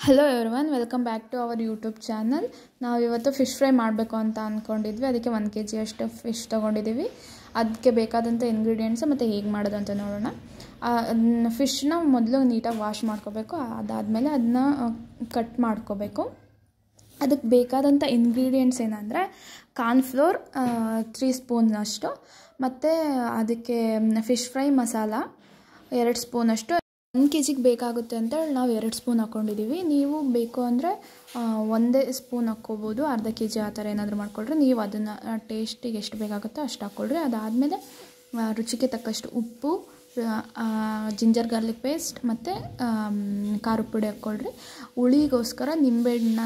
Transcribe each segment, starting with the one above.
Hello everyone, welcome back to our YouTube channel. ನಾವು ಇವತ್ತು fish fry ಮಾಡಬೇಕು ಅಂತ ಅಂದ್ಕೊಂಡಿದ್ವಿ. ಅದಕ್ಕೆ 1 kg ಅಷ್ಟು ಫಿಶ್ ತೊಗೊಂಡಿದ್ದೀವಿ. ಅದಕ್ಕೆ ಬೇಕಾದಂಥ ಇಂಗ್ರೀಡಿಯೆಂಟ್ಸ್ ಮತ್ತು ಹೇಗೆ ಮಾಡೋದು ಅಂತ ನೋಡೋಣ. ಫಿಶ್ನ ಮೊದಲು ನೀಟಾಗಿ ವಾಶ್ ಮಾಡ್ಕೋಬೇಕು. ಅದಾದಮೇಲೆ ಅದನ್ನ ಕಟ್ ಮಾಡ್ಕೋಬೇಕು. ಅದಕ್ಕೆ ಬೇಕಾದಂಥ ಇಂಗ್ರೀಡಿಯೆಂಟ್ಸ್ ಏನಂದರೆ ಕಾರ್ನ್ಫ್ಲೋರ್ 3 ಸ್ಪೂನಷ್ಟು, ಮತ್ತು ಅದಕ್ಕೆ ಫಿಶ್ ಫ್ರೈ ಮಸಾಲ 2 ಸ್ಪೂನಷ್ಟು. 1 kgಗೆ ಬೇಕಾಗುತ್ತೆ ಅಂತ ನಾವು 2 ಸ್ಪೂನ್ ಹಾಕ್ಕೊಂಡಿದ್ದೀವಿ. ನೀವು ಬೇಕು ಅಂದರೆ 1 ಸ್ಪೂನ್ ಹಾಕ್ಕೋಬೋದು. ಅರ್ಧ kg ಆ ಥರ ಏನಾದರೂ ಮಾಡ್ಕೊಳ್ರಿ. ನೀವು ಅದನ್ನು ಟೇಸ್ಟಿಗೆ ಎಷ್ಟು ಬೇಕಾಗುತ್ತೋ ಅಷ್ಟು ಹಾಕ್ಕೊಳ್ರಿ. ಅದಾದಮೇಲೆ ರುಚಿಗೆ ತಕ್ಕಷ್ಟು ಉಪ್ಪು, ಜಿಂಜರ್ ಗಾರ್ಲಿಕ್ ಪೇಸ್ಟ್ ಮತ್ತು ಖಾರದ ಪುಡಿ ಹಾಕ್ಕೊಳ್ರಿ. ಹುಳಿಗೋಸ್ಕರ ನಿಂಬೆಹಣ್ಣು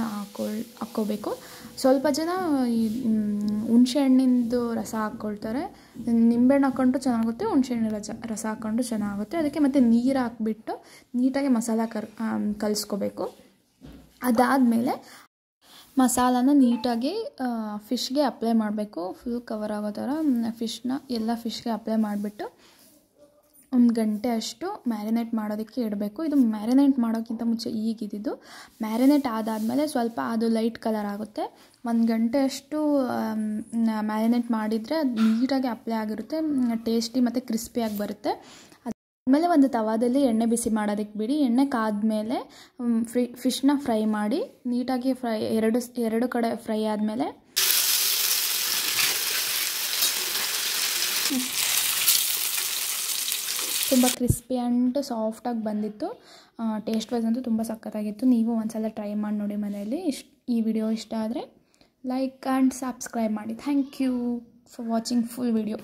ಹಾಕ್ಕೋಬೇಕು. ಸ್ವಲ್ಪ ಜನ ಈ ಹುಣಸೆಹಣ್ಣಿಂದು ರಸ ಹಾಕ್ಕೊಳ್ತಾರೆ. ನಿಂಬೆಹಣ್ಣು ಹಾಕ್ಕೊಂಡ್ರು ಚೆನ್ನಾಗುತ್ತೆ, ಹುಣಸೆಹಣ್ಣು ರಸ ಹಾಕ್ಕೊಂಡು ಚೆನ್ನಾಗುತ್ತೆ. ಅದಕ್ಕೆ ಮತ್ತು ನೀರು ಹಾಕ್ಬಿಟ್ಟು ನೀಟಾಗಿ ಮಸಾಲ ಕಲಿಸ್ಕೋಬೇಕು. ಅದಾದಮೇಲೆ ಮಸಾಲಾನ ನೀಟಾಗಿ ಫಿಶ್ಗೆ ಅಪ್ಲೈ ಮಾಡಬೇಕು. ಫುಲ್ ಕವರ್ ಆಗೋ ಥರ ಎಲ್ಲ ಫಿಶ್ಗೆ ಅಪ್ಲೈ ಮಾಡಿಬಿಟ್ಟು 1 ಗಂಟೆ ಅಷ್ಟು ಮ್ಯಾರಿನೇಟ್ ಮಾಡೋದಕ್ಕೆ ಇಡಬೇಕು. ಇದು ಮ್ಯಾರಿನೇಟ್ ಮಾಡೋಕ್ಕಿಂತ ಮುಂಚೆ ಈಗಿದ್ದು ಮ್ಯಾರಿನೇಟ್ ಆದಾದಮೇಲೆ ಸ್ವಲ್ಪ ಅದು ಲೈಟ್ ಕಲರ್ ಆಗುತ್ತೆ. 1 ಗಂಟೆ ಅಷ್ಟು ಮ್ಯಾರಿನೇಟ್ ಮಾಡಿದರೆ ಅದು ನೀಟಾಗಿ ಅಪ್ಲೈ ಆಗಿರುತ್ತೆ, ಟೇಸ್ಟಿ ಮತ್ತು ಕ್ರಿಸ್ಪಿಯಾಗಿ ಬರುತ್ತೆ. ಆಮೇಲೆ ಒಂದು ತವಾದಲ್ಲಿ ಎಣ್ಣೆ ಬಿಸಿ ಮಾಡೋದಕ್ಕೆ ಬಿಡಿ. ಎಣ್ಣೆ ಕಾದ್ಮೇಲೆ ಫಿಶ್ನ ಫ್ರೈ ಮಾಡಿ ನೀಟಾಗಿ ಎರಡು ಕಡೆ ಫ್ರೈ ಆದಮೇಲೆ ತುಂಬ ಕ್ರಿಸ್ಪಿ ಆ್ಯಂಡ್ ಸಾಫ್ಟಾಗಿ ಬಂದಿತ್ತು. ಟೇಸ್ಟ್ ವೈಸ್ ಅಂತೂ ತುಂಬ ಸಖತ್ತಾಗಿತ್ತು. ನೀವು ಒಂದ್ಸಲ ಟ್ರೈ ಮಾಡಿ ನೋಡಿ ಮನೆಯಲ್ಲಿ. ಈ ವಿಡಿಯೋ ಇಷ್ಟ ಆದರೆ ಲೈಕ್ ಆ್ಯಂಡ್ ಸಬ್ಸ್ಕ್ರೈಬ್ ಮಾಡಿ. Thank you for watching full video.